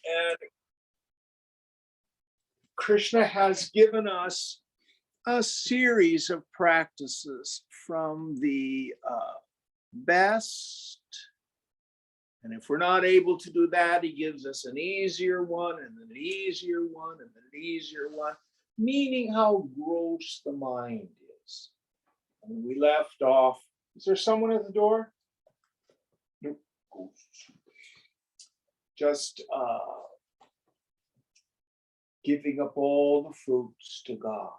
And Krishna has given us a series of practices from the best. And if we're not able to do that, he gives us an easier one, and then an easier one, and then an easier one, meaning how gross the mind is. And we left off. Is there someone at the door? Nope. Just giving up all the fruits to God,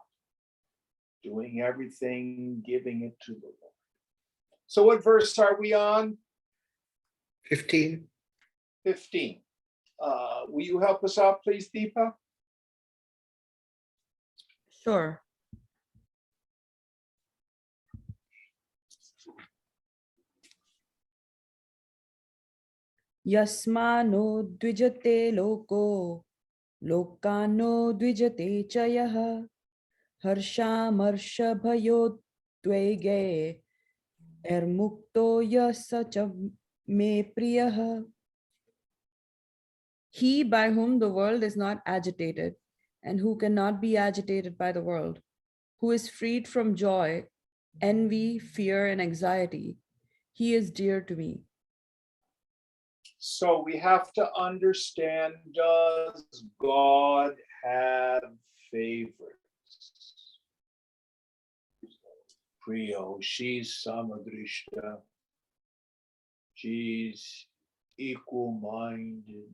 doing everything, giving it to the Lord. So what verse are we on? 15. 15. Will you help us out, please, Deepa? Sure. Yasmano dvijate loko, lokano dvijate chayah, harshamarsha bhayo dvege, ermukto yasacha me priyah. He by whom the world is not agitated, and who cannot be agitated by the world, who is freed from joy, envy, fear, and anxiety, he is dear to me. So we have to understand, does God have favorites? Priyo, she's samadrishta. She's equal-minded.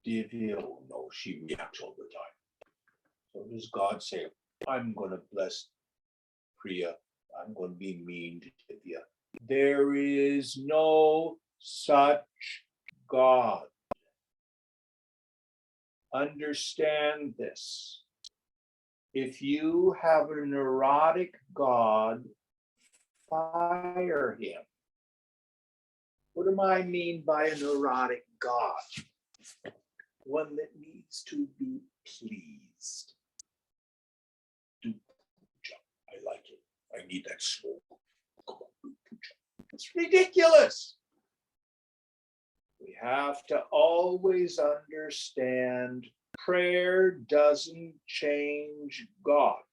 Divya, oh no, she reacts all the time. So does God say, I'm going to bless Priya, I'm going to be mean to Divya? There is no such God. Understand this. If you have a neurotic God, fire him. What do I mean by a neurotic God? One that needs to be pleased. Do puja. I like it. I need that smoke. Come on, do puja. It's ridiculous. We have to always understand prayer doesn't change God.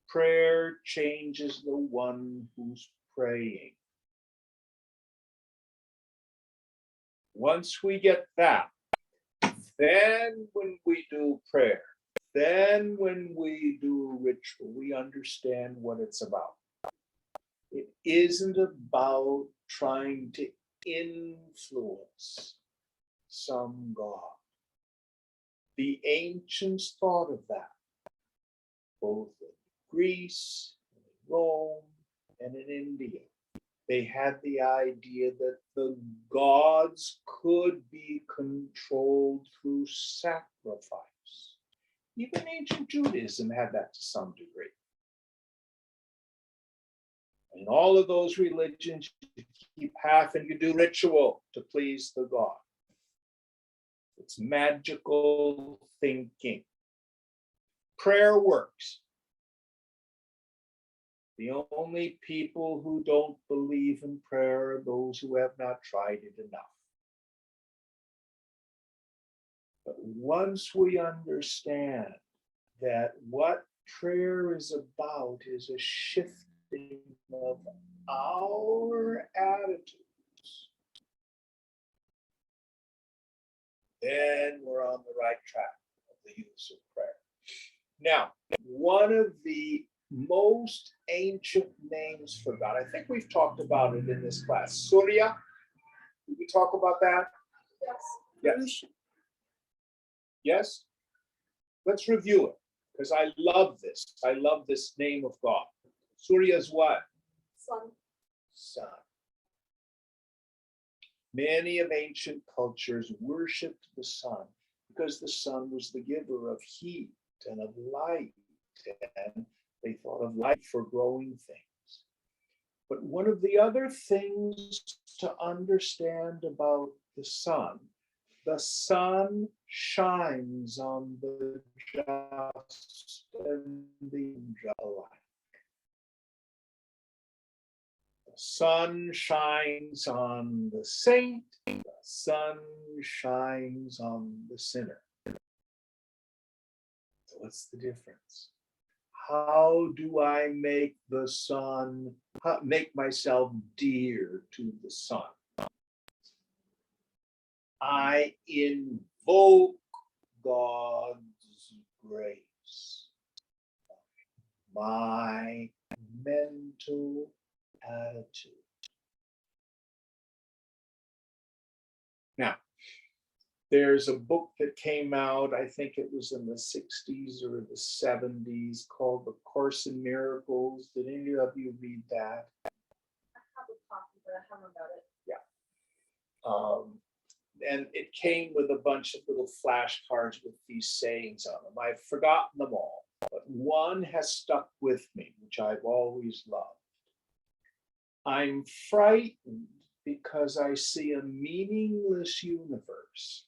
Prayer changes the one who's praying. Once we get that, then when we do prayer, then when we do ritual, we understand what it's about. It isn't about trying to influence some God. The ancients thought of that, both in Greece, in Rome, and in India. They had the idea that the gods could be controlled through sacrifice. Even ancient Judaism had that to some degree. In all of those religions, you keep half and you do ritual to please the god. It's magical thinking. Prayer works. The only people who don't believe in prayer are those who have not tried it enough. But once we understand that what prayer is about is a shifting of our attitudes, then we're on the right track of the use of prayer. Now, one of the most ancient names for God, I think we've talked about it in this class. Surya, did we talk about that? Yes. Yes? Let's review it, because I love this. I love this name of God. Surya is what? Sun. Sun. Many of ancient cultures worshipped the sun because the sun was the giver of heat and of light, and they thought of light for growing things. But one of the other things to understand about the sun shines on the just and the unjust alike. The sun shines on the saint, the sun shines on the sinner. So what's the difference? How do I make the sun, make myself dear to the sun? I invoke God's grace. My mental attitude. Now, there's a book that came out, I think it was in the 60s or the 70s, called The Course in Miracles. Did any of you read that? I have a copy, but I haven't read it. And it came with a bunch of little flashcards with these sayings on them. I've forgotten them all, but one has stuck with me, which I've always loved. I'm frightened because I see a meaningless universe.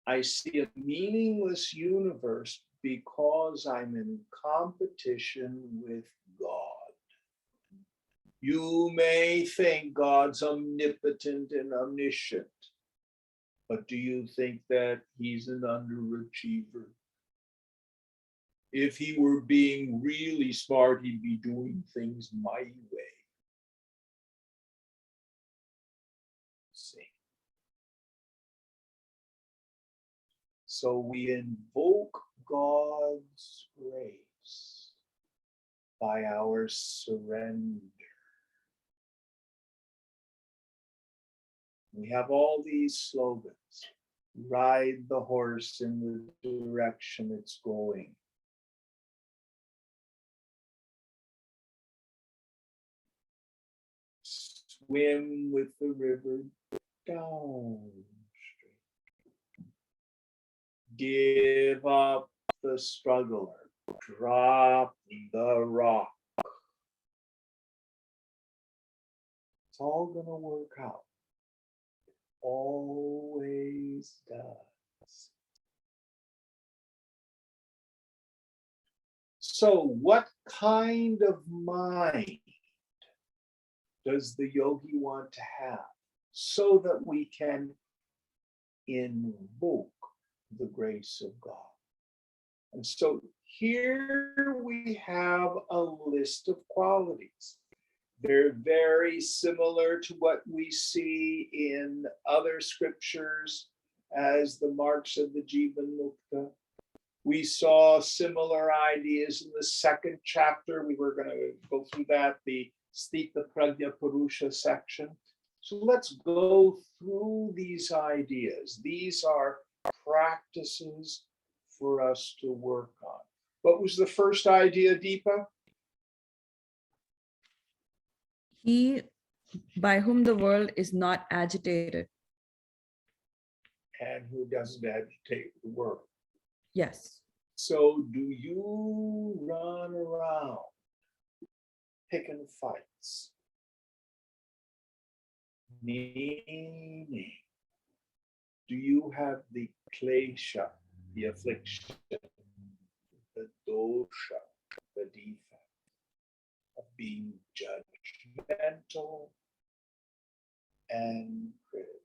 I see a meaningless universe because I'm in competition with God. You may think God's omnipotent and omniscient, but do you think that he's an underachiever? If he were being really smart, he'd be doing things my way. See? So we invoke God's grace by our surrender. We have all these slogans. Ride the horse in the direction it's going. Swim with the river downstream. Give up the struggler. Drop the rock. It's all going to work out. Always does. So what kind of mind does the yogi want to have so that we can invoke the grace of God? And so here we have a list of qualities. They're very similar to what we see in other scriptures as the marks of the Jivan Mukta. We saw similar ideas in the second chapter. We were going to go through that, the Sthita Prajna Purusha section. So let's go through these ideas. These are practices for us to work on. What was the first idea, Deepa? He by whom the world is not agitated. And who doesn't agitate the world. Yes. So do you run around picking fights? Meaning, do you have the klesha, the affliction, the dosha, the defect of being judgmental and critical?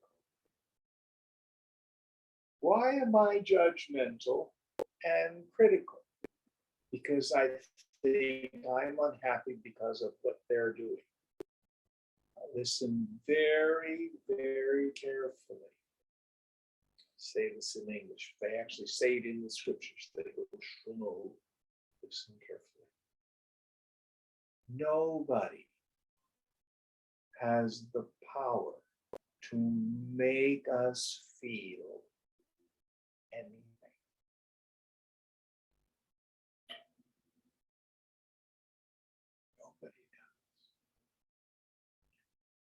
Why am I judgmental and critical? Because I think I'm unhappy because of what they're doing. Listen very, very carefully. Say this in English. They actually say it in the scriptures. They go slow. Listen carefully. Nobody has the power to make us feel anything. Nobody does.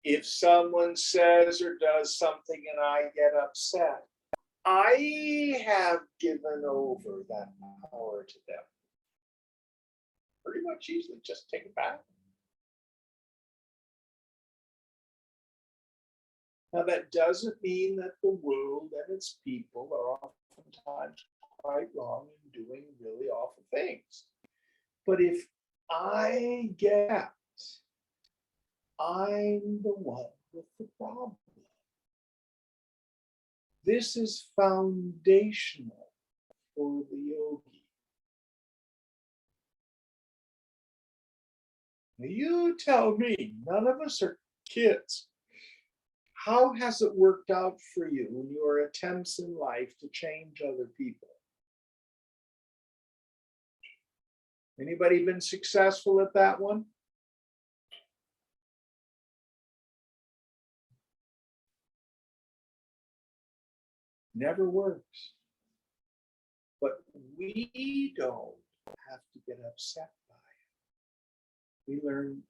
If someone says or does something and I get upset, I have given over that power to them. Pretty much easily just take it back. Now, that doesn't mean that the world and its people are oftentimes quite wrong in doing really awful things. But if I get I'm the one with the problem. This is foundational for the yogi. Now you tell me, none of us are kids. How has it worked out for you in your attempts in life to change other people? Anybody been successful at that one? Never works. But we don't have to get upset by it. We learn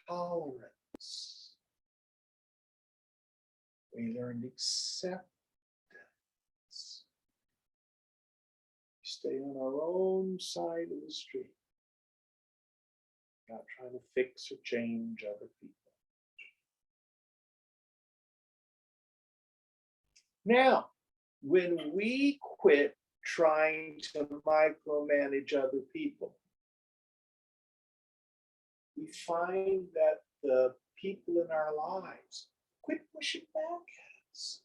tolerance. We learn acceptance. We stay on our own side of the street, not trying to fix or change other people. Now, when we quit trying to micromanage other people, we find that the people in our lives quit pushing back at us.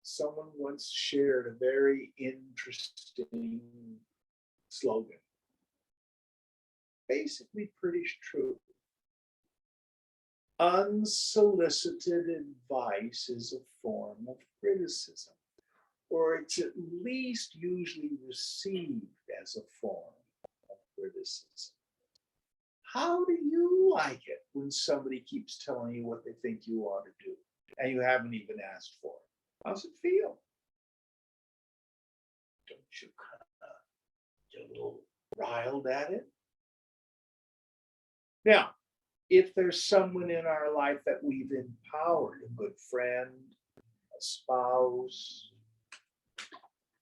Someone once shared a very interesting slogan, basically pretty true. Unsolicited advice is a form of criticism, or it's at least usually received as a form of criticism. How do you like it when somebody keeps telling you what they think you ought to do and you haven't even asked for it? How's it feel? Don't you kind of get a little riled at it? Now, if there's someone in our life that we've empowered, a good friend, a spouse,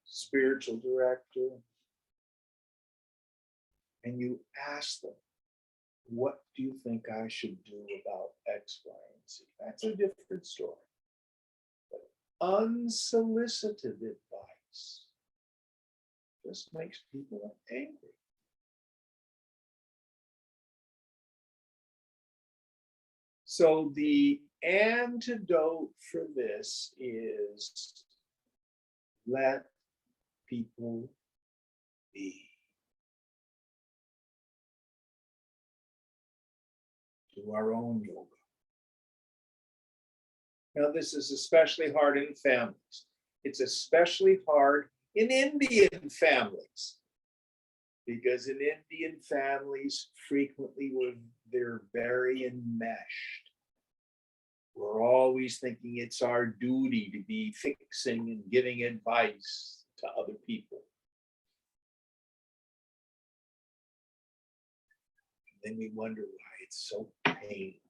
spiritual director, and you ask them, what do you think I should do about X, Y, and Z? That's a different story. But unsolicited advice just makes people angry. So the antidote for this is let people be. Do our own yoga. Now, this is especially hard in families. It's especially hard in Indian families, because in Indian families, frequently they're very enmeshed. We're always thinking it's our duty to be fixing and giving advice to other people. And then we wonder why it's so painful.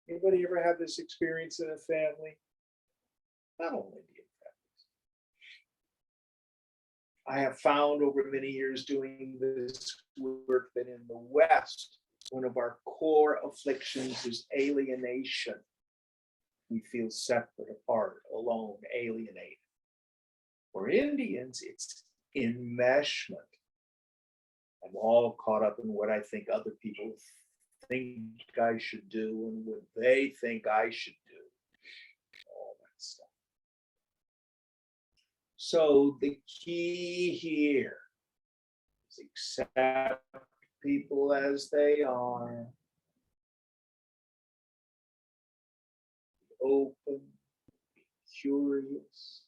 Anybody ever have this experience in a family? Not only Indian families. I have found over many years doing this work that in the West, one of our core afflictions is alienation. We feel separate, apart, alone, alienated. For Indians, it's enmeshment. I'm all caught up in what I think other people think I should do and what they think I should do. All that stuff. So the key here is accept people as they are. Be open, be curious.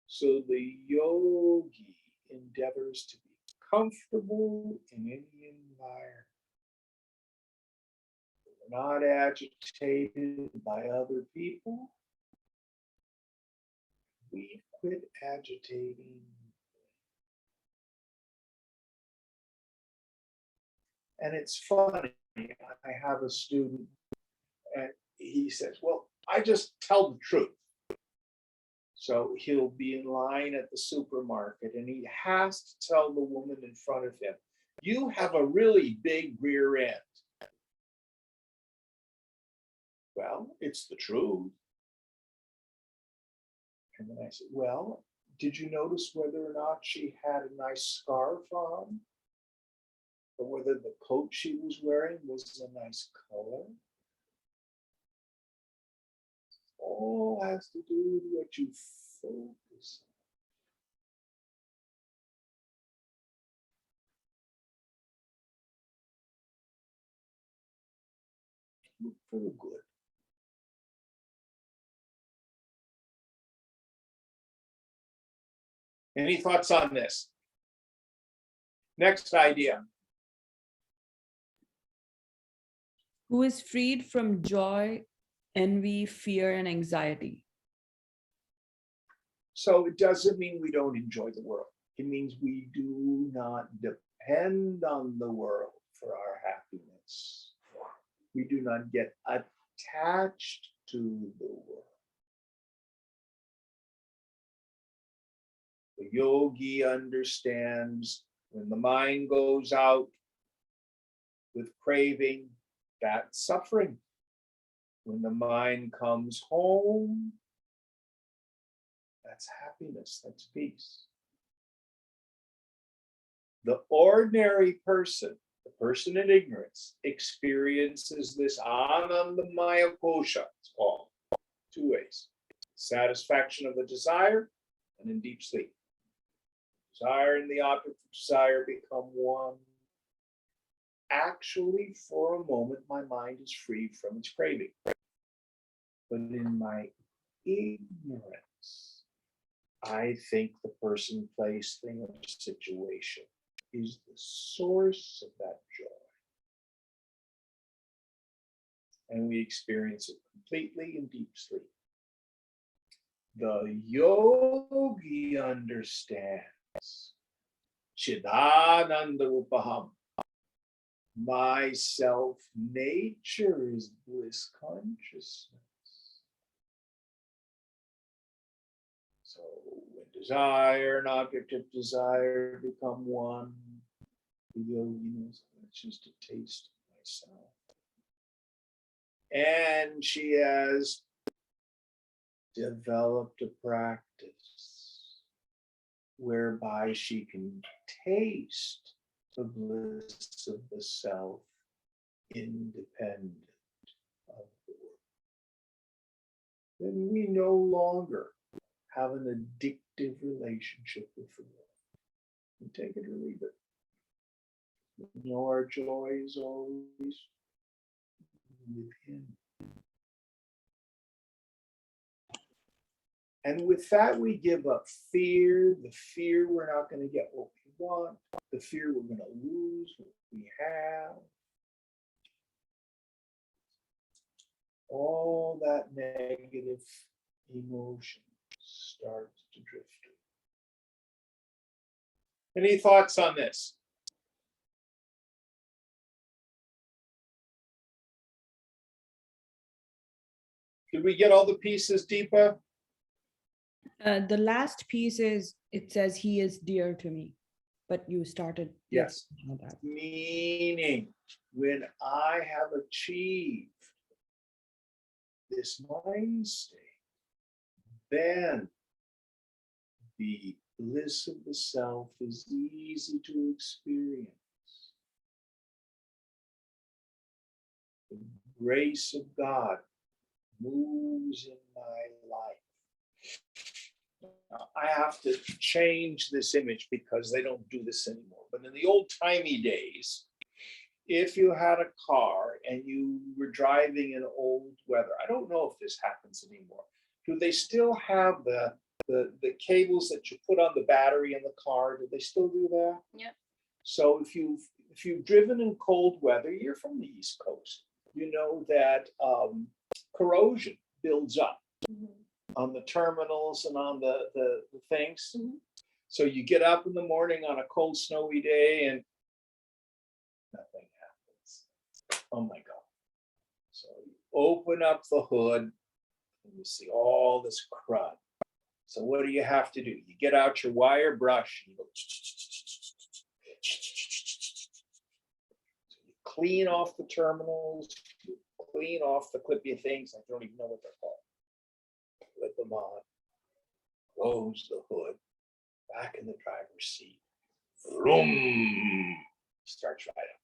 So the yogi endeavors to be comfortable in any environment. We're not agitated by other people. We quit agitating. And it's funny, I have a student and he says, well, I just tell the truth. So he'll be in line at the supermarket and he has to tell the woman in front of him, you have a really big rear end. Well, it's the truth. And then I said, well, Did you notice whether or not she had a nice scarf on? Or whether the coat she was wearing was a nice color? All has to do with what you focus on. Look for the good. Any thoughts on this? Next idea. Who is freed from joy, envy, fear, and anxiety. So it doesn't mean we don't enjoy the world. It means we do not depend on the world for our happiness. We do not get attached to the world. The yogi understands when the mind goes out with craving, that's suffering. When the mind comes home, that's happiness, that's peace. The ordinary person, the person in ignorance, experiences this anandamaya kosha, it's called, two ways. Satisfaction of the desire and in deep sleep. Desire and the object of desire become one. Actually, for a moment, my mind is freed from its craving. But in my ignorance, I think the person, place, thing, or situation is the source of that joy. And we experience it completely in deep sleep. The yogi understands Chidananda Upaham. My self nature is bliss consciousness. So when desire and object of desire become one, the yogi knows it's just a taste of myself. And she has developed a practice whereby she can taste the bliss of the self independent of the world. Then we no longer have an addictive relationship with the world. We take it or leave it. We know our joy is always within. And with that, we give up fear, the fear we're not going to get what we want, the fear we're going to lose what we have. All that negative emotion starts to drift. Any thoughts on this? Did we get all the pieces, Deepa? The last piece is, it says he is dear to me, but you started. Yes. with that. Meaning, when I have achieved this mind state, then the bliss of the self is easy to experience. The grace of God moves in my life. Now, I have to change this image because they don't do this anymore. But in the old-timey days, if you had a car and you were driving in old weather, I don't know if this happens anymore. Do they still have the cables that you put on the battery in the car? Do they still do that? Yep. So if you've driven in cold weather, you're from the East Coast, you know that corrosion builds up on the terminals and on the things. So you get up in the morning on a cold, snowy day and nothing happens. Oh my God. So you open up the hood and you see all this crud. So what do you have to do? You get out your wire brush and you go. So you clean off the terminals, you clean off the clippy things. I don't even know what they're called. Flip them on, close the hood, back in the driver's seat. Vroom, starts right up.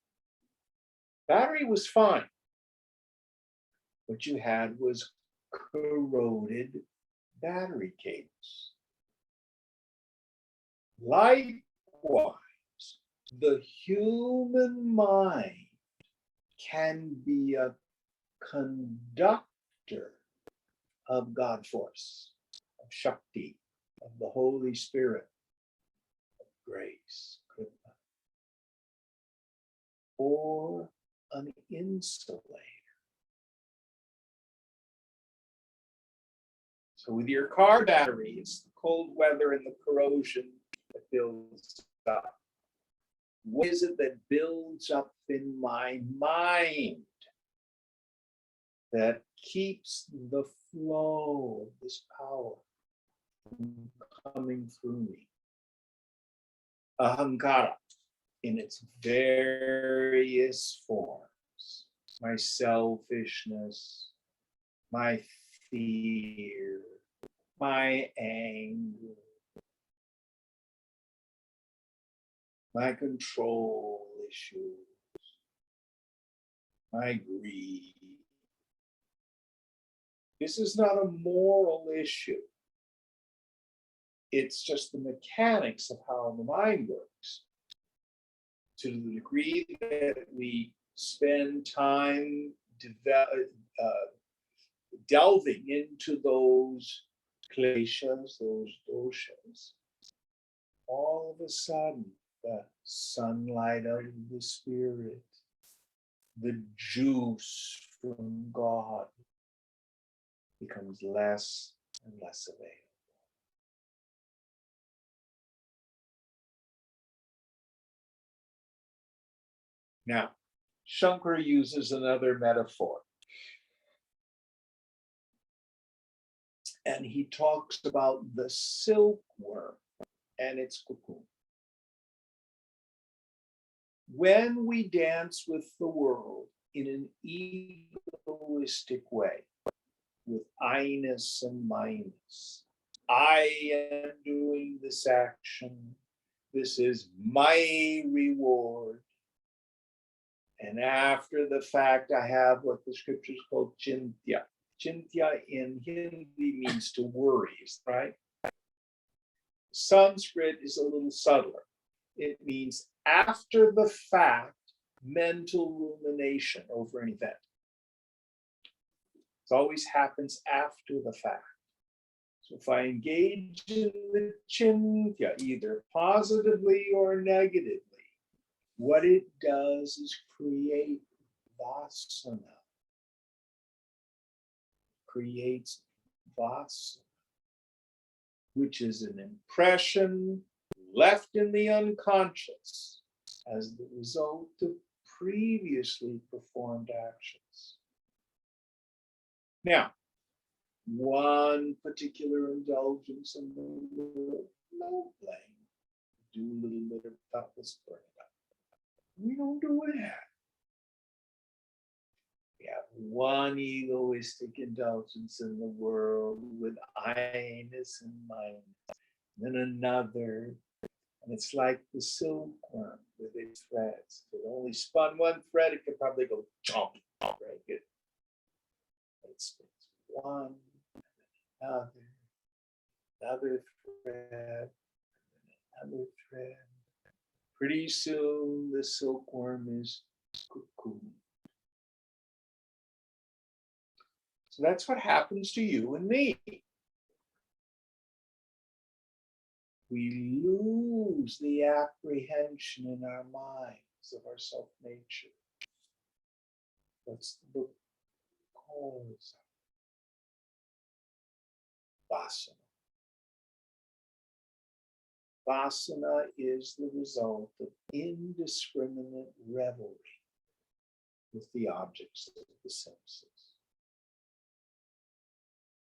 Battery was fine. What you had was corroded battery cables. Likewise, the human mind can be a conductor of God force, of Shakti, of the Holy Spirit, of grace, Kripa, or an insulator. So with your car battery, it's the cold weather and the corrosion that builds up. What is it that builds up in my mind that keeps the flow of this power coming through me? Ahankara in its various forms. My selfishness, my fear, my anger, my control issues, my greed. This is not a moral issue. It's just the mechanics of how the mind works. To the degree that we spend time delving into those kleshas, those doshas, all of a sudden, the sunlight of the Spirit, the juice from God becomes less and less available. Now, Shankara uses another metaphor. And he talks about the silkworm and its cocoon. When we dance with the world in an egoistic way, with I-ness and minus, I am doing this action, this is my reward. And after the fact, I have what the scriptures call chintya. Chintya in Hindi means to worry, right? Sanskrit is a little subtler. It means after the fact, mental rumination over an event. It always happens after the fact. So if I engage in the chintya, either positively or negatively, what it does is create vasana. Creates vasana, which is an impression left in the unconscious as the result of previously performed actions. Now, one particular indulgence in the world, no blame. Do a little bit of thoughtless burning up. We don't do that. We have one egoistic indulgence in the world with I-ness and mindness, then another, and it's like the silkworm with its threads. If it only spun one thread, it could probably go chomp, break it. It spins one, another thread, another thread. Pretty soon, the silkworm is cocoon. So that's what happens to you and me. We lose the apprehension in our minds of our self-nature. What's the book calls vasana. Vasana is the result of indiscriminate revelry with the objects of the senses,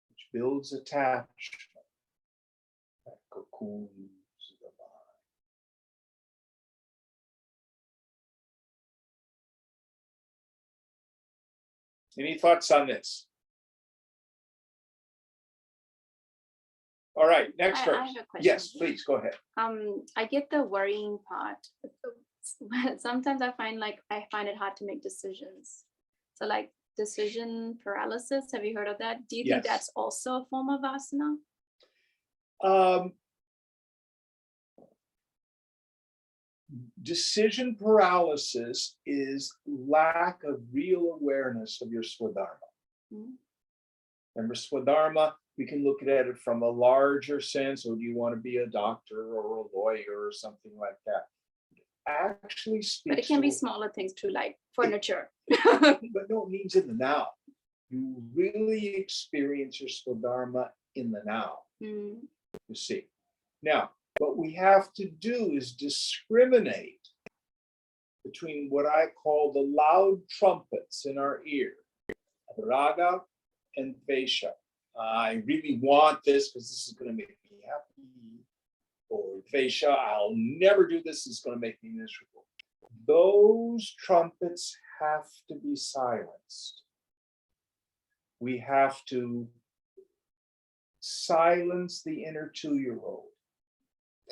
which builds attachment, that cocoons the mind. Any thoughts on this? All right, next I verse. have a question. Yes, please, go ahead. I get the worrying part. Sometimes I find it hard to make decisions. So like decision paralysis, have you heard of that? Do you think Yes. that's also a form of asana? Decision paralysis is lack of real awareness of your swadharma. Mhm. Remember, swadharma, we can look at it from a larger sense. Or do you want to be a doctor or a lawyer or something like that? Actually speaks But it can be to- smaller things too, like furniture. but no, it means in the now. You really experience your swadharma in the now, Mm, you see. Now, what we have to do is discriminate between what I call the loud trumpets in our ear, raga and vesha. I really want this because this is going to make me happy. Or vesha, I'll never do this, it's going to make me miserable. Those trumpets have to be silenced. We have to silence the inner 2-year-old.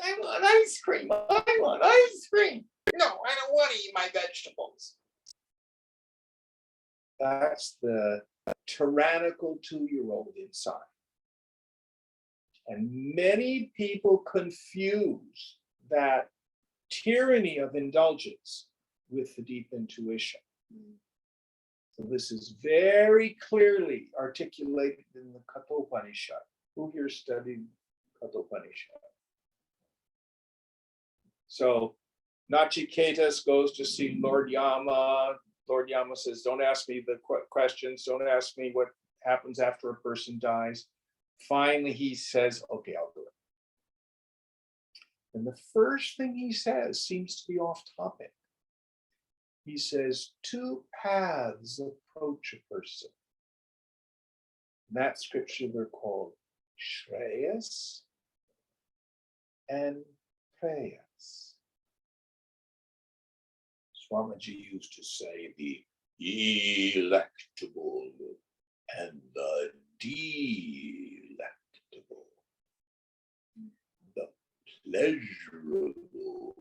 I want ice cream. I want ice cream. No, I don't want to eat my vegetables. That's the tyrannical 2-year-old inside. And many people confuse that tyranny of indulgence with the deep intuition. So this is very clearly articulated in the Kathopanishad. Who here studied Kathopanishad? So Nachiketas goes to see Lord Yama. Lord Yama says, don't ask me the questions. Don't ask me what happens after a person dies. Finally, he says, okay, I'll do it. And the first thing he says seems to be off topic. He says, 2 paths approach a person. In that scripture, they're called Shreyas and Preyas. Swamiji used to say the electable and the delectable, the pleasurable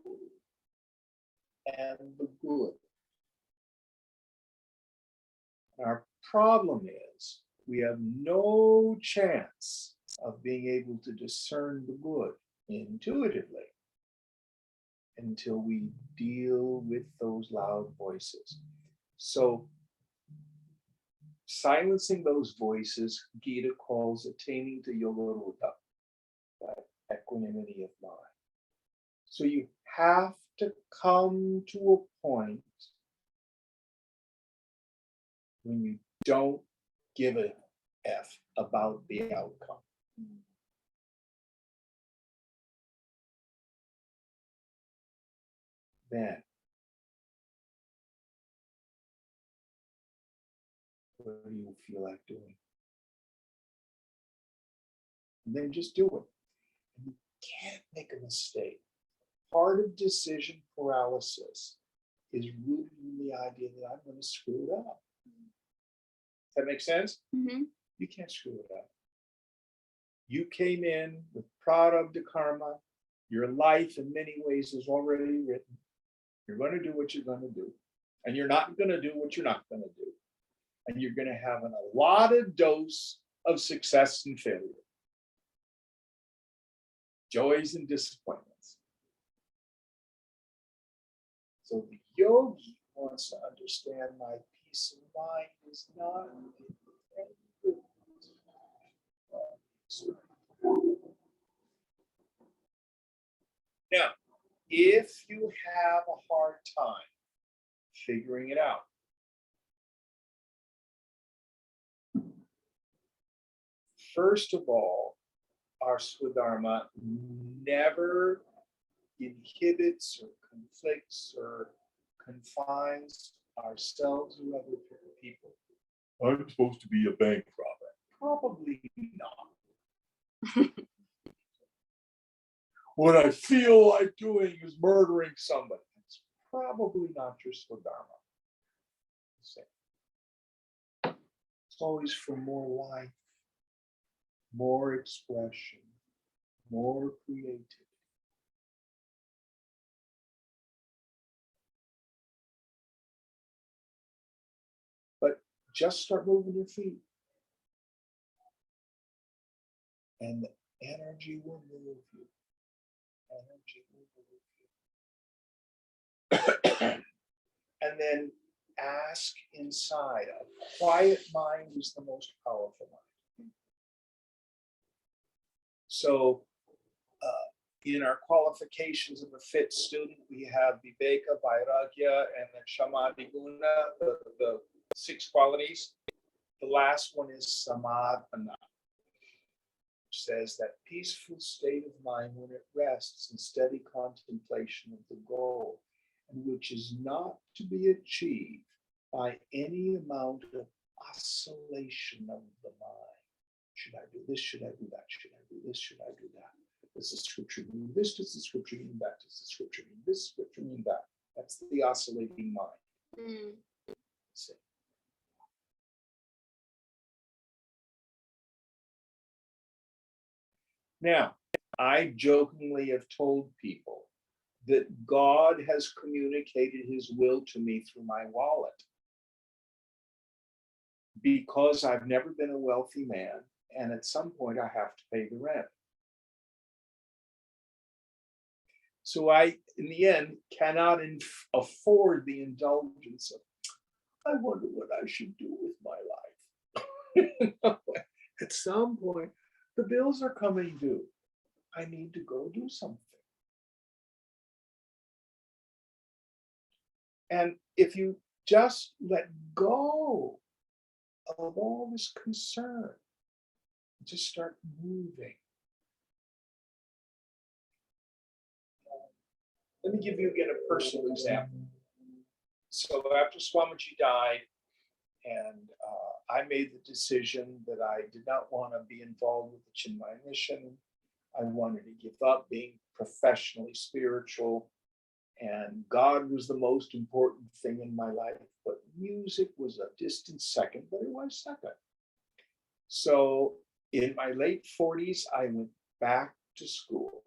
and the good. Our problem is we have no chance of being able to discern the good intuitively until we deal with those loud voices. So silencing those voices, Gita calls attaining to yoga ruta, that equanimity of mind. So you have to come to a point when you don't give a F about the outcome. Then, what do you feel like doing? And then just do it. And you can't make a mistake. Part of decision paralysis is rooted in the idea that I'm going to screw it up. Does that make sense? mm-hmm. You can't screw it up. You came in with prarabdha karma. Your life in many ways is already written. You're going to do what you're going to do. And you're not going to do what you're not going to do. And you're going to have an allotted dose of success and failure. Joys and disappointments. So the yogi wants to understand my peace of mind is not good. Now, if you have a hard time figuring it out, first of all, our swadharma never inhibits or conflicts or confines ourselves or other people. I'm supposed to be a bank robber. Probably not. What I feel like doing is murdering somebody. It's probably not your swadharma. It's always for more life, more expression, more creativity. But just start moving your feet. And the energy will move you. Energy will move you. And then ask inside. A quiet mind is the most powerful mind. So in our qualifications of a fit student, we have Viveka, Vairagya, and then Samadhi Guna, the 6 qualities. The last one is Samadhina, which says that peaceful state of mind when it rests in steady contemplation of the goal, and which is not to be achieved by any amount of oscillation of the mind. Should I do this? Should I do that? Should I do this? Should I do that? Does the scripture mean this? Does the scripture mean that? Does the scripture mean this? Scripture mean that? That's the oscillating mind. See. Now, I jokingly have told people that God has communicated his will to me through my wallet, because I've never been a wealthy man, and at some point I have to pay the rent. So I, in the end, cannot afford the indulgence of, I wonder what I should do with my life. At some point, the bills are coming due. I need to go do something. And if you just let go of all this concern, just start moving. Let me give you again a personal example. So after Swamiji died, and I made the decision that I did not want to be involved with the Chinmaya mission. I wanted to give up being professionally spiritual, and God was the most important thing in my life, but music was a distant second, but it was second. So in my late 40s, I went back to school.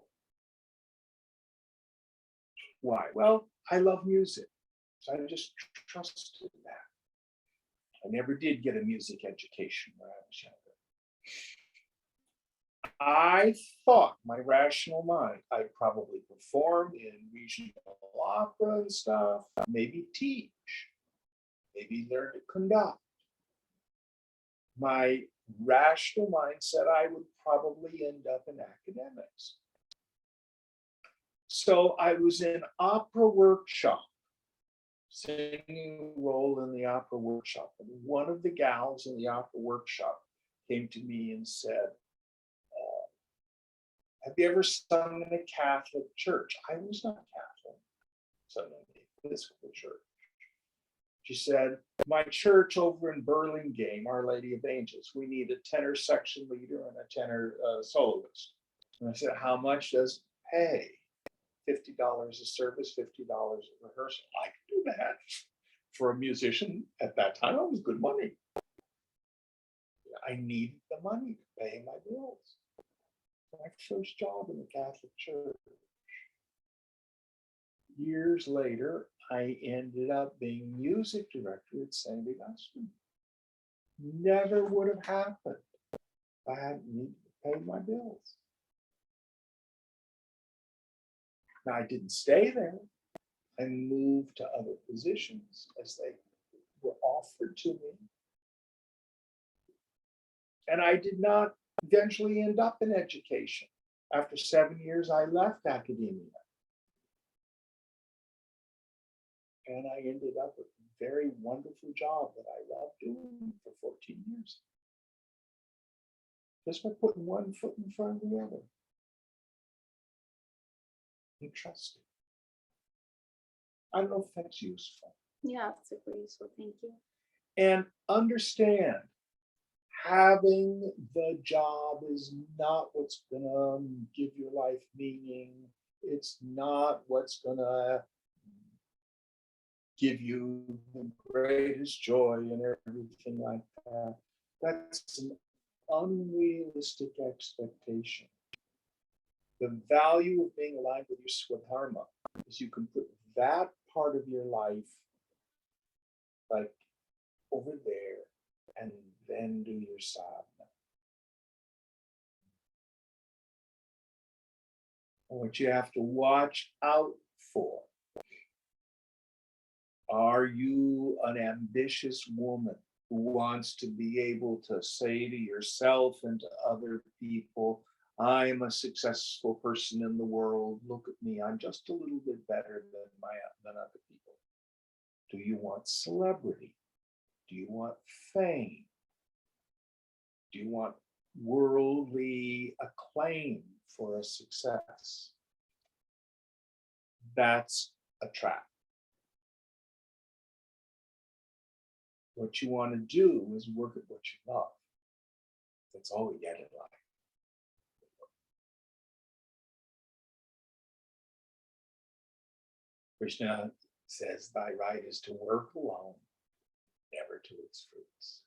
Why? Well, I love music, so I just trusted that. I never did get a music education when I was younger. I thought, my rational mind, I'd probably perform in regional opera and stuff, maybe teach, maybe learn to conduct. My rational mind said I would probably end up in academics. So I was in opera workshop, singing a role in the opera workshop. And one of the gals in the opera workshop came to me and said, have you ever sung in a Catholic church? I was not Catholic, so in the Episcopal church. She said, my church over in Burlingame, Our Lady of Angels, we need a tenor section leader and a tenor soloist. And I said, how much does it pay? $50 a service, $50 a rehearsal. I could do that. For a musician at that time, it was good money. I needed the money to pay my bills. My first job in the Catholic Church. Years later, I ended up being music director at St. Augustine. Never would have happened if I hadn't needed to pay my bills. Now, I didn't stay there. I moved to other positions as they were offered to me. And I did not eventually end up in education. After 7 years, I left academia. And I ended up with a very wonderful job that I loved doing for 14 years. Just by putting one foot in front of the other. And trusting. I don't know if that's useful. Yeah, it's super useful. Thank you. And understand, having the job is not what's gonna give your life meaning. It's not what's gonna give you the greatest joy and everything like that. That's an unrealistic expectation. The value of being aligned with your swadharma is you can put that part of your life like over there and then do your sadhana. And what you have to watch out for, are you an ambitious woman who wants to be able to say to yourself and to other people, I'm a successful person in the world, look at me, I'm just a little bit better than other people? Do you want celebrity? Do you want fame? Do you want worldly acclaim for a success? That's a trap. What you want to do is work at what you love. That's all we get in life. Krishna says, thy right is to work alone, never to its fruits.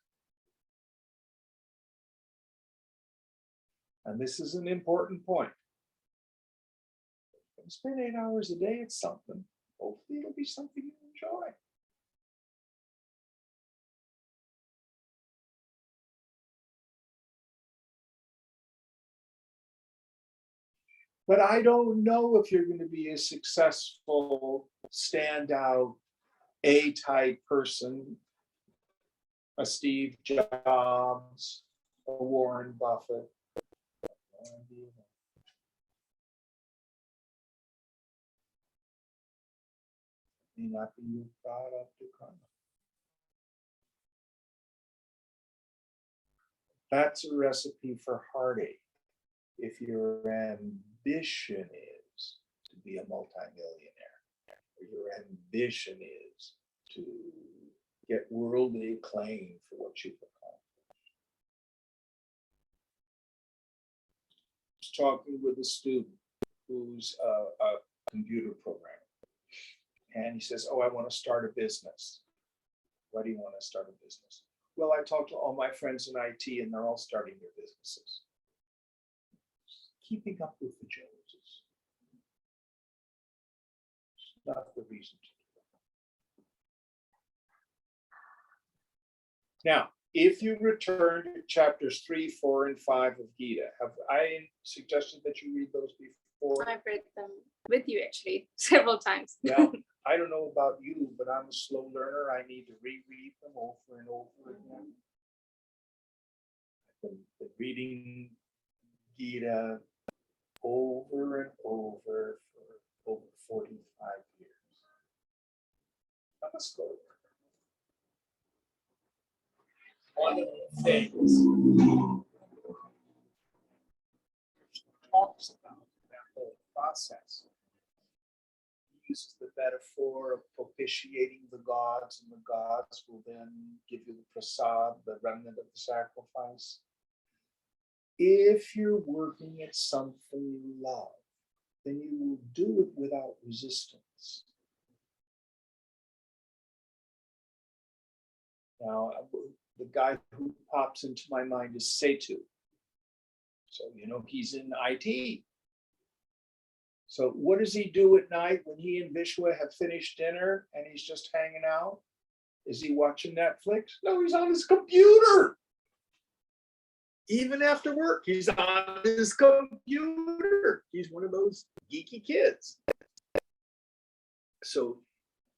And this is an important point. If you spend 8 hours a day at something, hopefully it'll be something you enjoy. But I don't know if you're going to be a successful, standout, A-type person, a Steve Jobs, a Warren Buffett. May not be your product to karma. That's a recipe for heartache. If your ambition is to be a multimillionaire, or your ambition is to get worldly acclaim for what you've accomplished. I was talking with a student who's a computer programmer. And he says, oh, I want to start a business. Why do you want to start a business? Well, I talked to all my friends in IT and they're all starting their businesses. Keeping up with the Joneses. It's not the reason to do it. Now, if you return to chapters 3, 4, and 5 of Gita, have I suggested that you read those before? I've read them with you actually several times. Well, I don't know about you, but I'm a slow learner. I need to reread them over and over again. I've been reading Gita over and over for over 45 years. I'm a slow learner. One of the things talks about that whole process uses the metaphor of propitiating the gods, and the gods will then give you the prasad, the remnant of the sacrifice. If you're working at something you love, then you will do it without resistance. Now, the guy who pops into my mind is Setu. So, he's in IT. So what does he do at night when he and Vishwa have finished dinner and he's just hanging out? Is he watching Netflix? No, he's on his computer. Even after work, he's on his computer. He's one of those geeky kids. So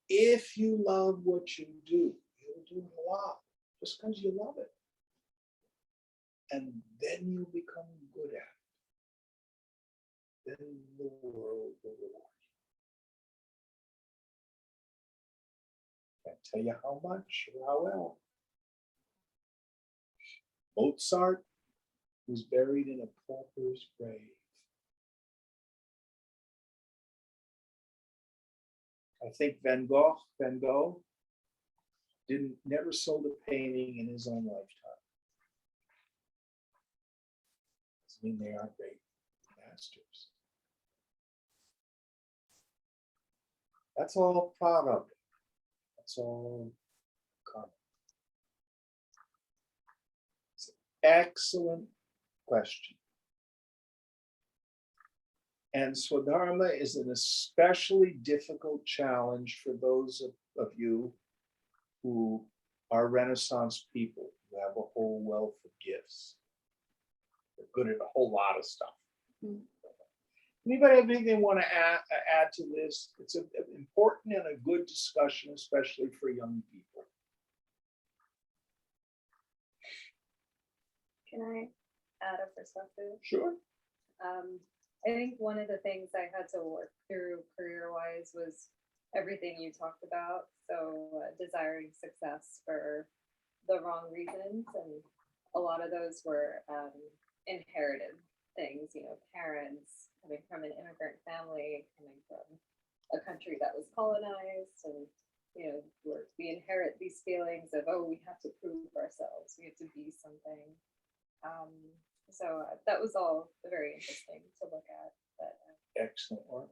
if you love what you do, you'll do a lot just because you love it. And then you become good at it. Then the world will reward you. Can't tell you how much or how well. Mozart was buried in a pauper's grave. I think Van Gogh never sold a painting in his own lifetime. Doesn't mean they aren't great masters. That's all product. That's all karma. It's an excellent question. And Swadharma is an especially difficult challenge for those of you who are Renaissance people, who have a whole wealth of gifts. They're good at a whole lot of stuff. Anybody have anything they want to add to this? It's an important and a good discussion, especially for young people. Can I add a perspective? Sure. I think one of the things I had to work through career-wise was everything you talked about. So desiring success for the wrong reasons, and a lot of those were inherited things. You know, parents coming from an immigrant family, coming from a country that was colonized, and you know, we inherit these feelings of, oh, we have to prove ourselves, we have to be something. So that was all very interesting to look at. But, Excellent work.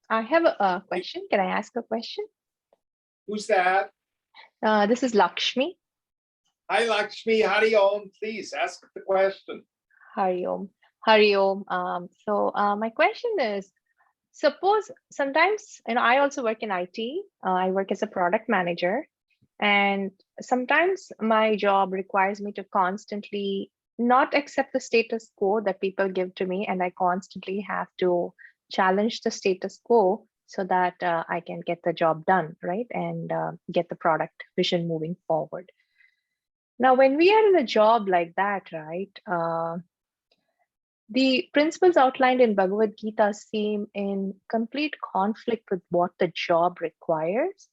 I have a question. Can I ask a question? Who's that? This is Lakshmi. Hi, Lakshmi. Hari Om. Please ask the question. Hari Om. Hari Om. My question is, suppose sometimes, I also work in IT. I work as a product manager, and sometimes my job requires me to constantly not accept the status quo that people give to me, and I constantly have to challenge the status quo so that I can get the job done, right? And get the product vision moving forward. Now, when we are in a job like that, right, the principles outlined in Bhagwad Gita seem in complete conflict with what the job requires.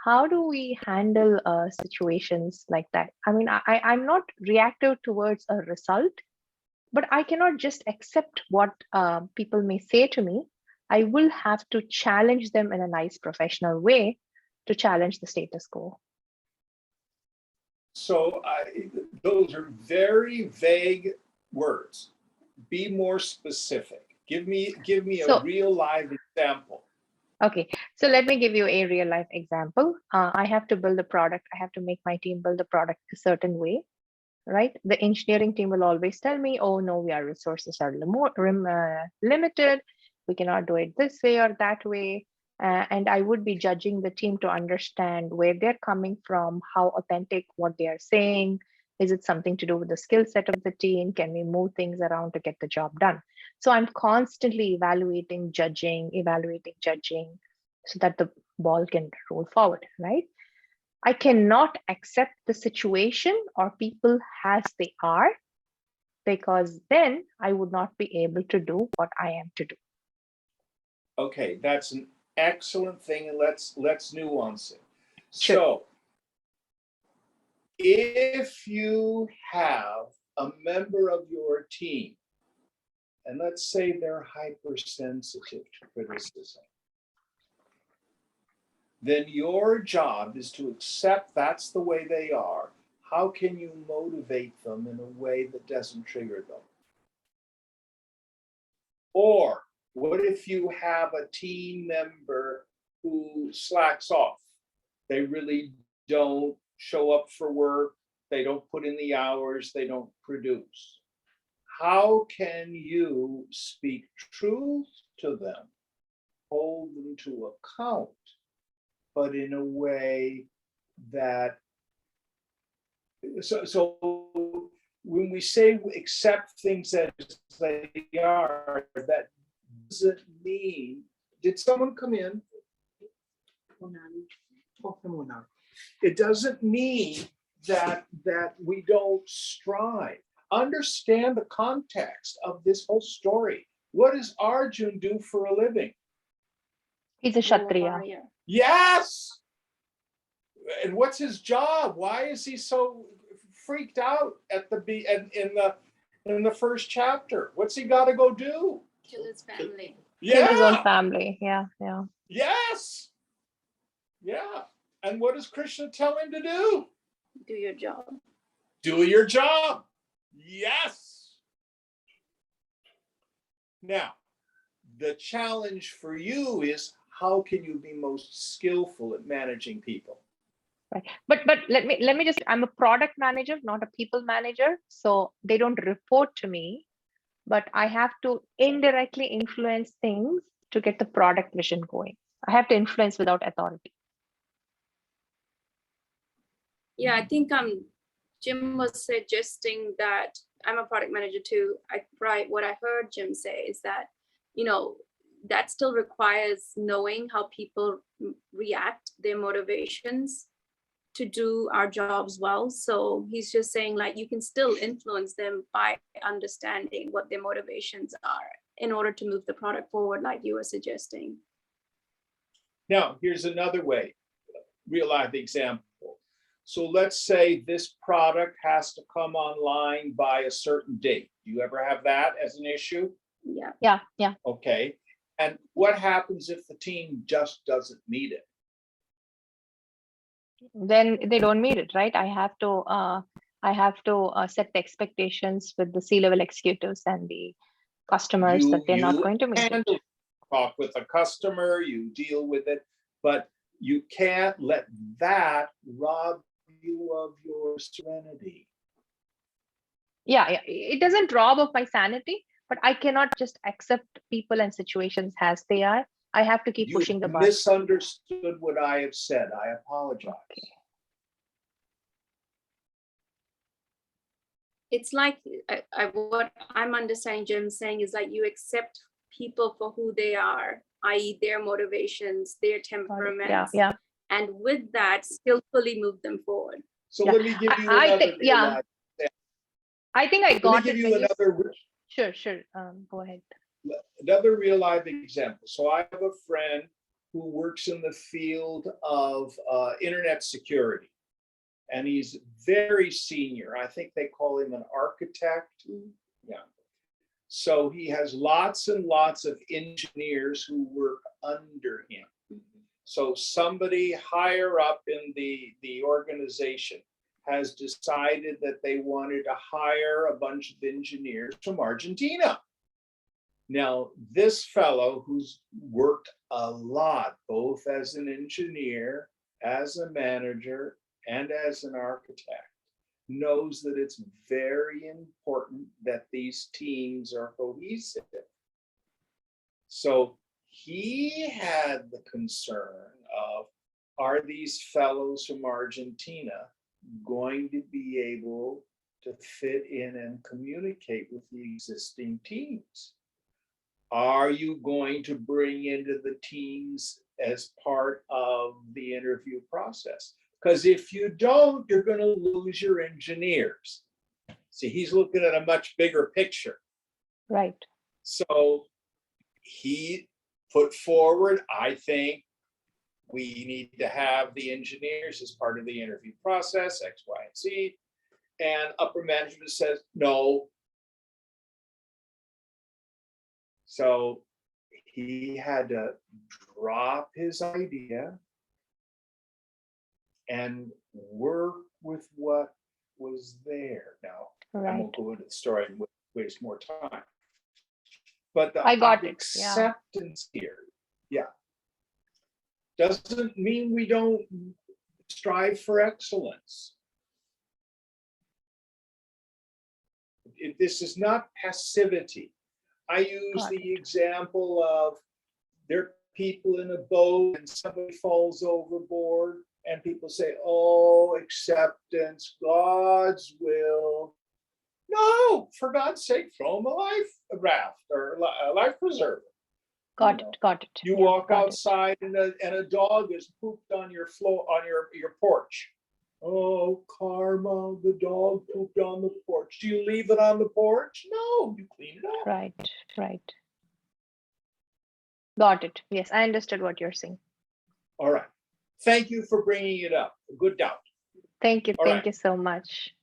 How do we handle situations like that? I mean, I'm not reactive towards a result, but I cannot just accept what people may say to me. I will have to challenge them in a nice professional way to challenge the status quo. So those are very vague words. Be more specific. Give me a real live example. Okay, so let me give you a real life example. I have to build a product. I have to make my team build a product a certain way, right? The engineering team will always tell me, oh no, our resources are limited. We cannot do it this way or that way. And I would be judging the team to understand where they're coming from, how authentic what they are saying. Is it something to do with the skill set of the team? Can we move things around to get the job done? So I'm constantly evaluating, judging, so that the ball can roll forward, right? I cannot accept the situation or people as they are, because then I would not be able to do what I am to do. Okay, that's an excellent thing, and let's nuance it. Sure. So if you have a member of your team, and let's say they're hypersensitive to criticism, then your job is to accept that's the way they are. How can you motivate them in a way that doesn't trigger them? Or what if you have a team member who slacks off? They really don't show up for work. They don't put in the hours. They don't produce. How can you speak truth to them, hold them to account, but in a way that, so when we say accept things as they are, that doesn't mean, did someone come in? It doesn't mean that we don't strive. Understand the context of this whole story. What does Arjun do for a living? He's a Kshatriya. warrior. Yes. And what's his job? Why is he so freaked out at in the first chapter? What's he got to go do? Kill his family. Kill his own Yeah. family. Yeah. Yes. Yeah. And what does Krishna tell him to do? Do your job. Do your job. Yes. Now, the challenge for you is, how can you be most skillful at managing people? Right. But let me just, I'm a product manager, not a people manager. So they don't report to me, but I have to indirectly influence things to get the product vision going. I have to influence without authority. Yeah, I think Jim was suggesting that I'm a product manager too. What I heard Jim say is that, that still requires knowing how people react, their motivations to do our jobs well. So he's just saying, like, you can still influence them by understanding what their motivations are in order to move the product forward, like you were suggesting. Now, here's another way, real life example. So let's say this product has to come online by a certain date. Do you ever have that as an issue? Yeah. Yeah. Okay. And what happens if the team just doesn't meet it? Then they don't meet it, right? I have to set the expectations with the C-level executives and the customers that they're not going to meet it. Talk with a customer, you deal with it, but you can't let that rob you of your serenity. Yeah, it doesn't rob of my sanity, but I cannot just accept people and situations as they are. I have to keep You pushing the button. misunderstood what I have said. I apologize. Okay. It's like what I'm understanding Jim saying is like you accept people for who they are, i.e. their motivations, their temperaments. Yeah. And with that, skillfully move them forward. So let me give you another. I think I got it. Sure. Go ahead. Another real life example. So I have a friend who works in the field of internet security, and he's very senior. I think they call him an architect. Yeah. So he has lots and lots of engineers who work under him. So somebody higher up in the organization has decided that they wanted to hire a bunch of engineers from Argentina. Now, this fellow who's worked a lot, both as an engineer, as a manager, and as an architect, knows that it's very important that these teams are cohesive. So he had the concern of, are these fellows from Argentina going to be able to fit in and communicate with the existing teams? Are you going to bring into the teams as part of the interview process? Because if you don't, you're going to lose your engineers. See, he's looking at a much bigger picture. Right. So he put forward, I think we need to have the engineers as part of the interview process, X, Y, and Z. And upper management says, no. So he had to drop his idea and work with what was there. Now, I won't go into the story and waste more time. But the acceptance here, doesn't mean we don't strive for excellence. This is not passivity. I use the example of there are people in a boat and somebody falls overboard and people say, oh, acceptance, God's will. No, for God's sake, throw them a life raft or a life preserver. Got it. You walk outside and a dog is pooped on your floor, on your porch. Oh, karma, the dog pooped on the porch. Do you leave it on the porch? No, you clean it up. Right. Got it. Yes, I understood what you're saying. All right. Thank you for bringing it up. Good doubt. Thank you. Thank you so much.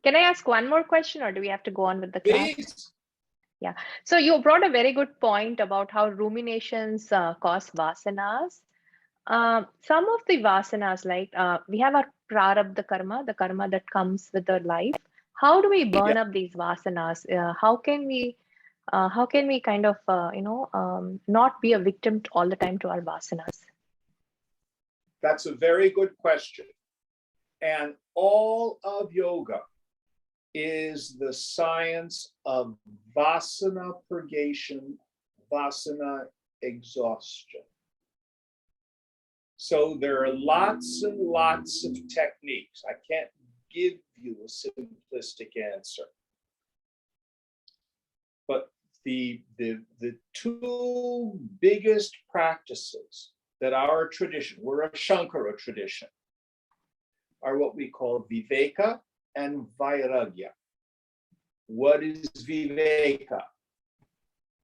Can I ask one more question or do we have to go on with the class? Please. Yeah. So you brought a very good point about how ruminations cause vasanas. Some of the vasanas, like we have our prarabdha karma, the karma that comes with our life. How do we burn up these vasanas? How can we kind of not be a victim all the time to our vasanas? That's a very good question. And all of yoga is the science of vasana purgation, vasana exhaustion. So there are lots and lots of techniques. I can't give you a simplistic answer. But the two biggest practices that our tradition, we're a Shankara tradition, are what we call viveka and vairagya. What is viveka?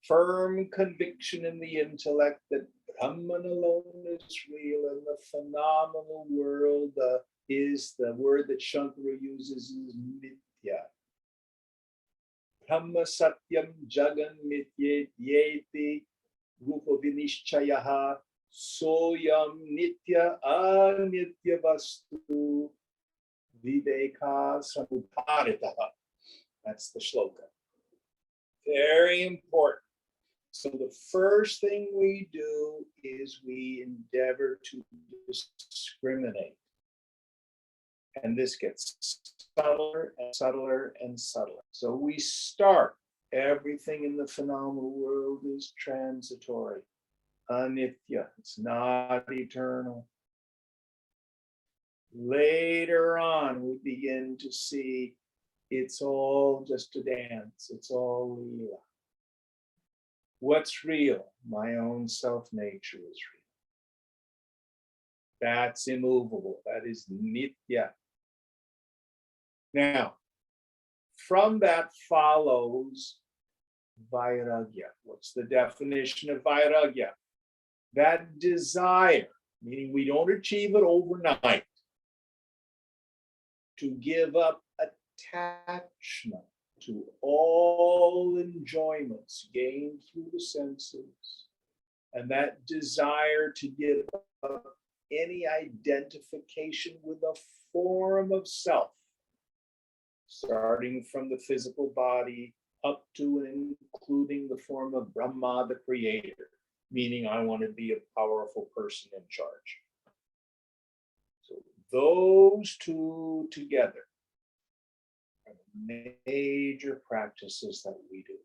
Firm conviction in the intellect that Brahman alone is real and the phenomenal world is the word that Shankara uses is nitya. Brahma satyam jagan mityeti rupa vinishchayaha soyam nitya anitya vastu viveka samudharitaha. That's the shloka. Very important. So the first thing we do is we endeavor to discriminate. And this gets subtler and subtler and subtler. So we start, everything in the phenomenal world is transitory, anitya, it's not eternal. Later on, we begin to see it's all just a dance, it's all lila. What's real? My own self-nature is real. That's immovable, that is nitya. Now, from that follows vairagya. What's the definition of vairagya? That desire, meaning we don't achieve it overnight, to give up attachment to all enjoyments gained through the senses, and that desire to give up any identification with a form of self, starting from the physical body up to and including the form of Brahma, the creator, meaning I want to be a powerful person in charge. So those two together are the major practices that we do.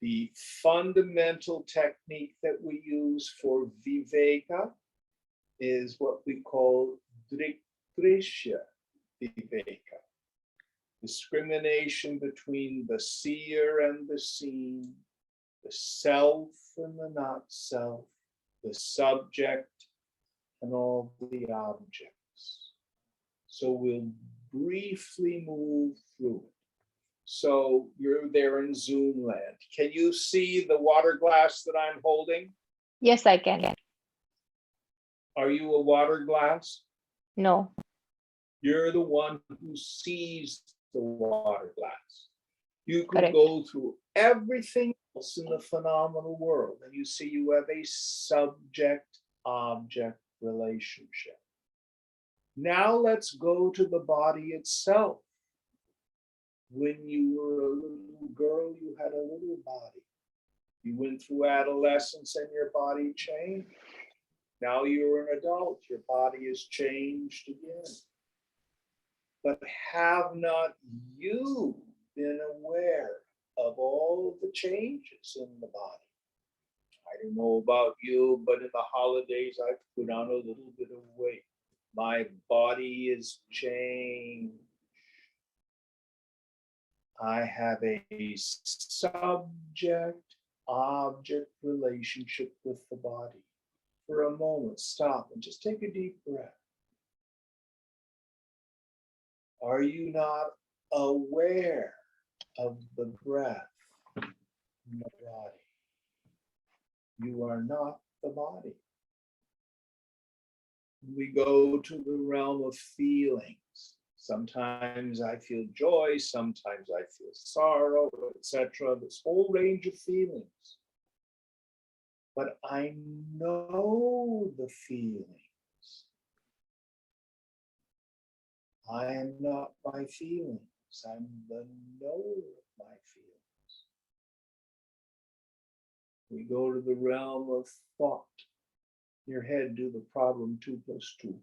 The fundamental technique that we use for viveka is what we call drishya viveka. Discrimination between the seer and the seen, the self and the not self, the subject and all the objects. So we'll briefly move through it. So you're there in Zoom land. Can you see the water glass that I'm holding? Yes, I can. Are you a water glass? No. You're the one who sees the water glass. You could Correct. go through everything else in the phenomenal world and you see you have a subject-object relationship. Now let's go to the body itself. When you were a little girl, you had a little body. You went through adolescence and your body changed. Now you're an adult, your body is changed again. But have not you been aware of all the changes in the body? I don't know about you, but in the holidays, I've put on a little bit of weight. My body is changed. I have a subject-object relationship with the body. For a moment, stop and just take a deep breath. Are you not aware of the breath in the body? You are not the body. We go to the realm of feelings. Sometimes I feel joy, sometimes I feel sorrow, etc. This whole range of feelings. But I know the feelings. I am not my feelings. I'm the knower of my feelings. We go to the realm of thought. your head do the problem 2 + 2.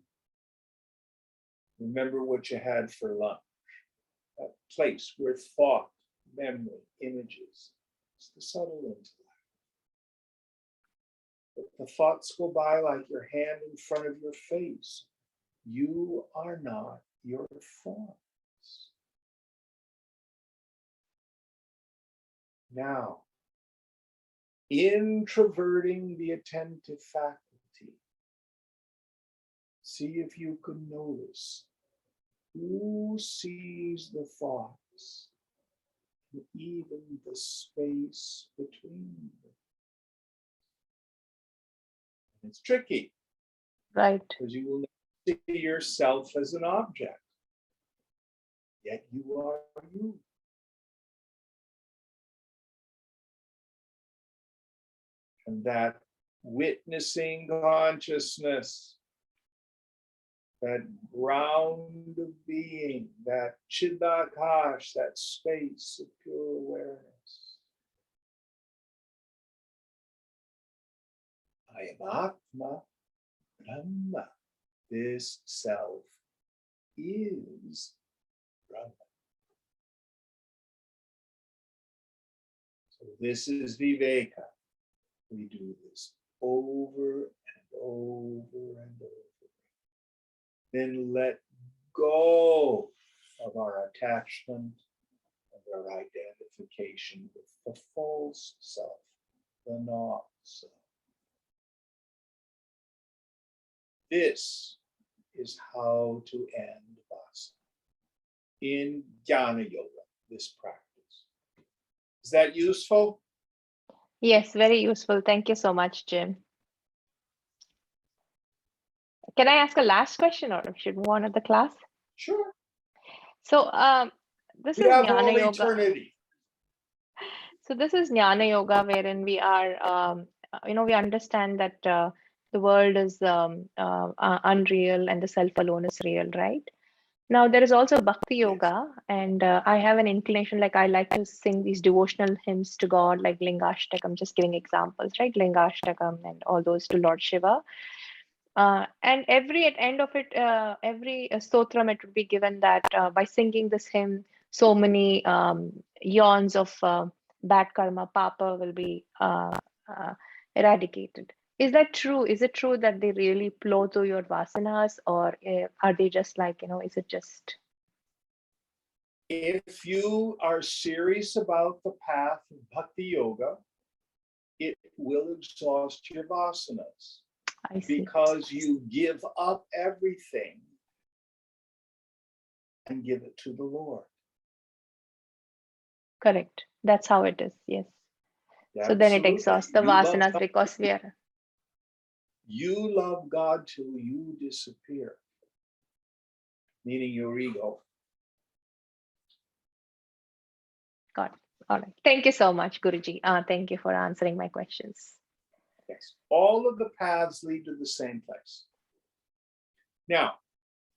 Remember what you had for lunch. That place where thought, memory, images, it's the subtle intellect. But the thoughts go by like your hand in front of your face. You are not your thoughts. Now, introverting the attentive faculty, see if you can notice who sees the thoughts and even the space between them. And it's tricky Right. because you will never see yourself as an object, yet you are you. And that witnessing consciousness, that ground of being, that Chidakash, that space of pure awareness. I am Atma, Brahma. This self is Brahma. So this is Viveka. We do this over and over and over. Then let go of our attachment, of our identification with the false self, the not self. This is how to end Vasana in Jnana Yoga, this practice. Is that useful? Yes, very useful. Thank you so much, Jim. Can I ask a last question or should we move on to the class? Sure. So this We is have Jnana all Yoga. eternity. So this is Jnana Yoga, wherein we are, we understand that the world is unreal and the self alone is real, right? Now there is also Bhakti Yoga, and I have an inclination, like I like to sing these devotional hymns to God, like Lingashtakam, just giving examples, right? Lingashtakam and all those to Lord Shiva. And at end of it, every stotram, it would be given that by singing this hymn, so many yawns of bad karma, papa will be eradicated. Is that true? Is it true that they really flow through your vasanas, or are they just like, is it just? If you are serious about the path of Bhakti Yoga, it will exhaust your vasanas. I see. Because you give up everything and give it to the Lord. Correct. That's how it is. Yes. So then it Absolutely. exhausts the You love vasanas God. because we are. You love God till you disappear, meaning your ego. Got it. All right. Thank you so much, Guruji. Thank you for answering my questions. Yes. All of the paths lead to the same place. Now,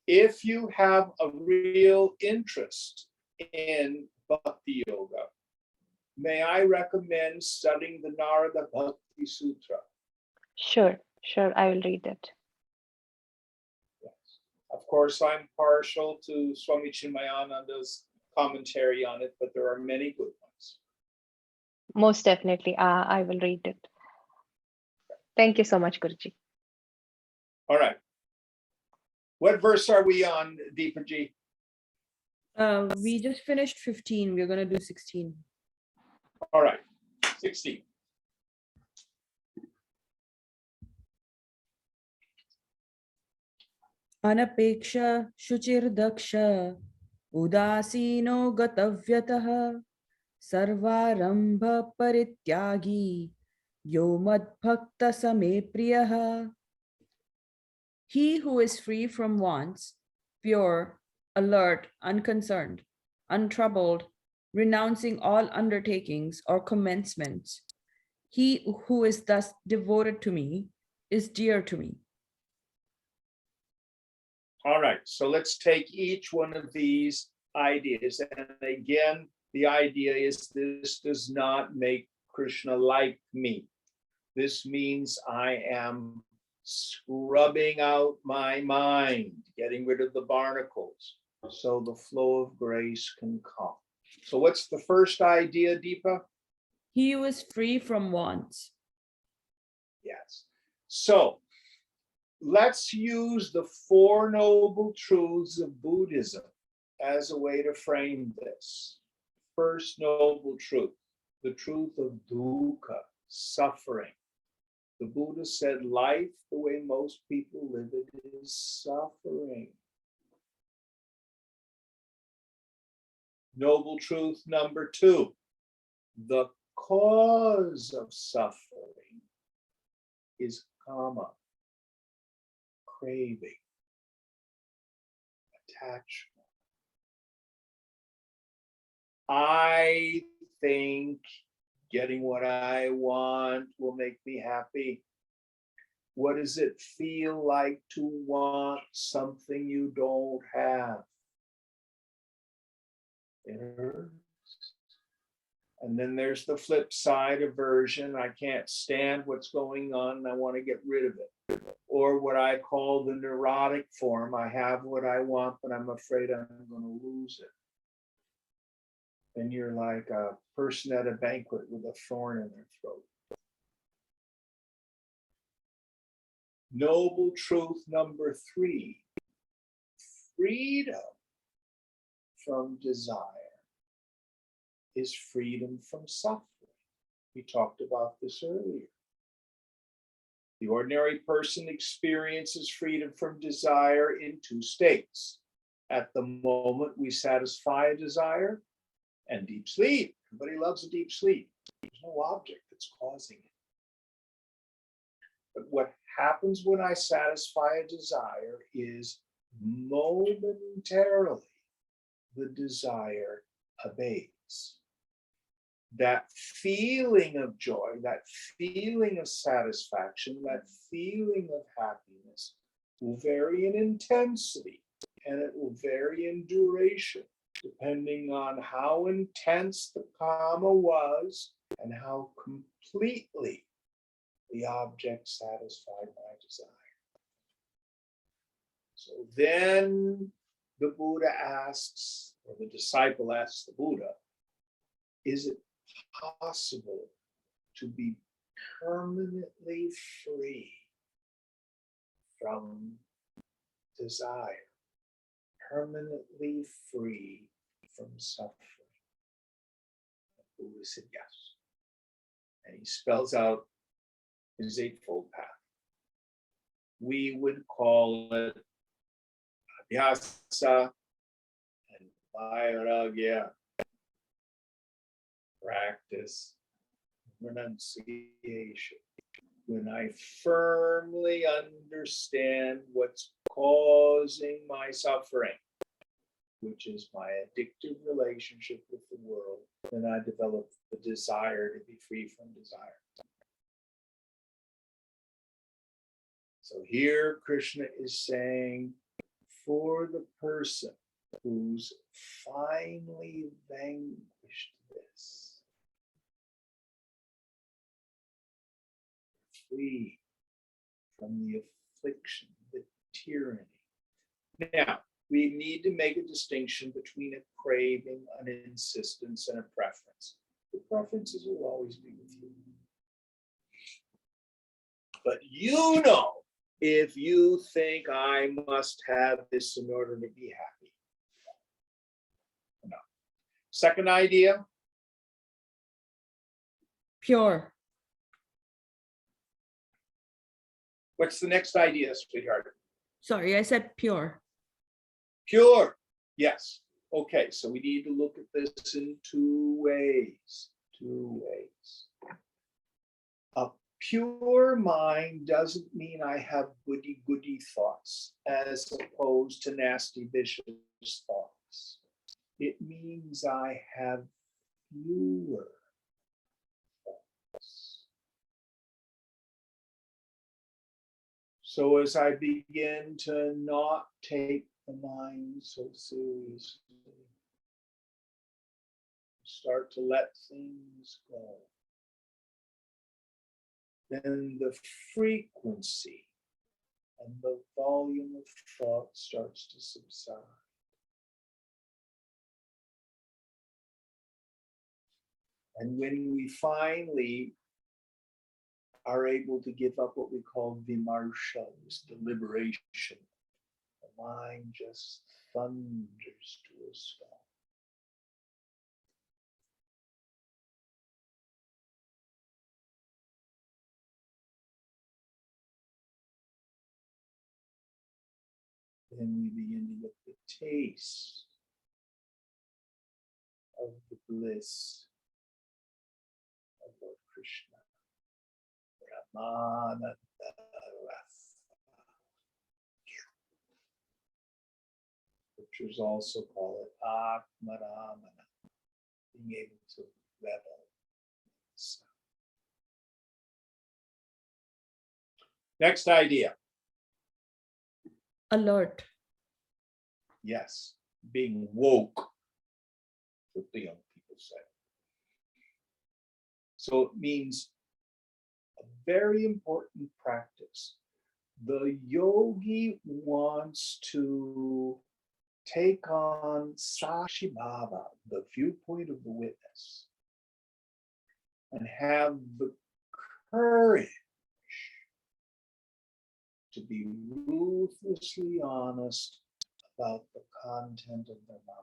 if you have a real interest in Bhakti Yoga, may I recommend studying the Narada Bhakti Sutra? Sure. I will read it. Yes. Of course, I'm partial to Swami Chinmayananda's commentary on it, but there are many good ones. Most definitely. I will read it. Thank you so much, Guruji. All right. What verse are we on, Deepaji? We just finished 15. We're going to do 16. All right, 16. Anapeksha shuchirdaksha udasino gatavyatah sarvarambha parityagi yo madbhakta same priyah. He who is free from wants, pure, alert, unconcerned, untroubled, renouncing all undertakings or commencements, he who is thus devoted to me is dear to me. All right, so let's take each one of these ideas. And again, the idea is this does not make Krishna like me. This means I am scrubbing out my mind, getting rid of the barnacles, so the flow of grace can come. So what's the first idea, Deepa? He who is free from wants. Yes. So let's use the Four Noble Truths of Buddhism as a way to frame this. First noble truth, the truth of dukkha, suffering. The Buddha said life, the way most people live it, is suffering. Noble truth number two, the cause of suffering is kama, craving, attachment. I think getting what I want will make me happy. What does it feel like to want something you don't have? It hurts. And then there's the flip side, aversion. I can't stand what's going on and I want to get rid of it. Or what I call the neurotic form. I have what I want, but I'm afraid I'm going to lose it. And you're like a person at a banquet with a thorn in their throat. Noble truth number three, freedom from desire is freedom from suffering. We talked about this earlier. The ordinary person experiences freedom from desire in two states. At the moment we satisfy a desire, and deep sleep. Everybody loves a deep sleep. There's no object that's causing it. But what happens when I satisfy a desire is momentarily the desire abates. That feeling of joy, that feeling of satisfaction, that feeling of happiness will vary in intensity and it will vary in duration, depending on how intense the kama was and how completely the object satisfied my desire. So then the Buddha asks, or the disciple asks the Buddha, is it possible to be permanently free from desire, permanently free from suffering? The Buddha said yes. And he spells out his Eightfold Path. We would call it abhyasa and vairagya, practice, renunciation. When I firmly understand what's causing my suffering, which is my addictive relationship with the world, then I develop the desire to be free from desire. So here Krishna is saying, for the person who's finally vanquished this, free from the affliction, the tyranny. Now, we need to make a distinction between a craving, an insistence, and a preference. The preferences will always be with you. But you know, if you think I must have this in order to be happy. No. Second idea. Pure. What's the next idea, sweetheart? Sorry, I said pure. Pure. Yes. Okay, so we need to look at this in two ways. A pure mind doesn't mean I have goody thoughts as opposed to nasty, vicious thoughts. It means I have fewer thoughts. So as I begin to not take the mind so seriously, start to let things go, then the frequency and the volume of thought starts to subside. And when we finally are able to give up what we call vimarsha, this deliberation, the mind just thunders to a stop. Then we begin to get the taste of the bliss of Lord Krishna. Brahmananda Rasa. Scriptures also call it Atmaramana, being able to revel in the sound. Next idea. Alert. Yes, being woke, what the young people say. So it means a very important practice. The yogi wants to take on Sakshi Bhava, the viewpoint of the witness, and have the courage to be ruthlessly honest about the content of their mind.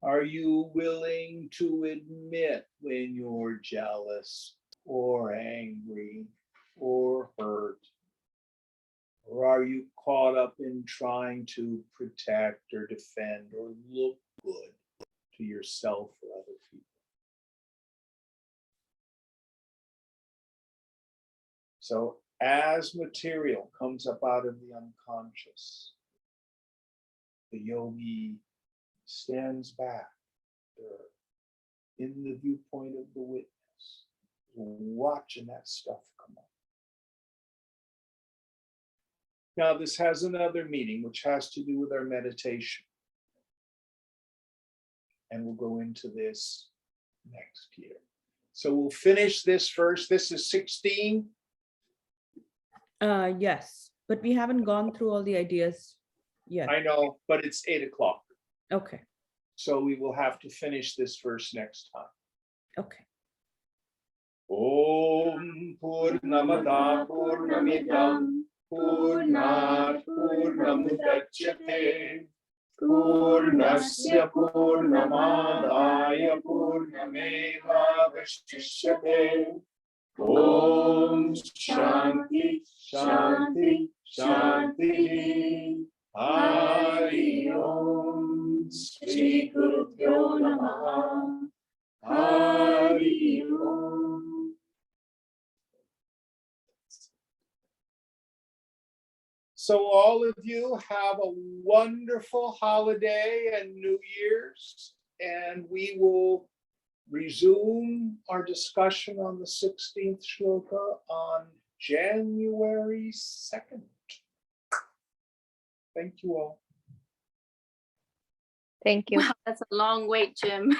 Are you willing to admit when you're jealous or angry or hurt? Or are you caught up in trying to protect or defend or look good to yourself or other people? So as material comes up out of the unconscious, the yogi stands back in the viewpoint of the witness, watching that stuff come up. Now, this has another meaning, which has to do with our meditation. And we'll go into this next year. So we'll finish this first. This is 16. Yes, but we haven't gone through all the ideas yet. I know, but it's 8 o'clock. Okay. So we will have to finish this verse next time. Okay. Om Purnamada Purnamidam Purnat Purnamudachyate Purnasya Purnamadaya Purnamevavashishyate. Om Shanti Shanti Shanti. Hari Om. Shri Gurubhyo Namaha. Hari Om. So all of you have a wonderful holiday and New Year's, and we will resume our discussion on the 16th shloka on January 2nd. Thank you all. Thank you. Wow, that's a long wait, Jim.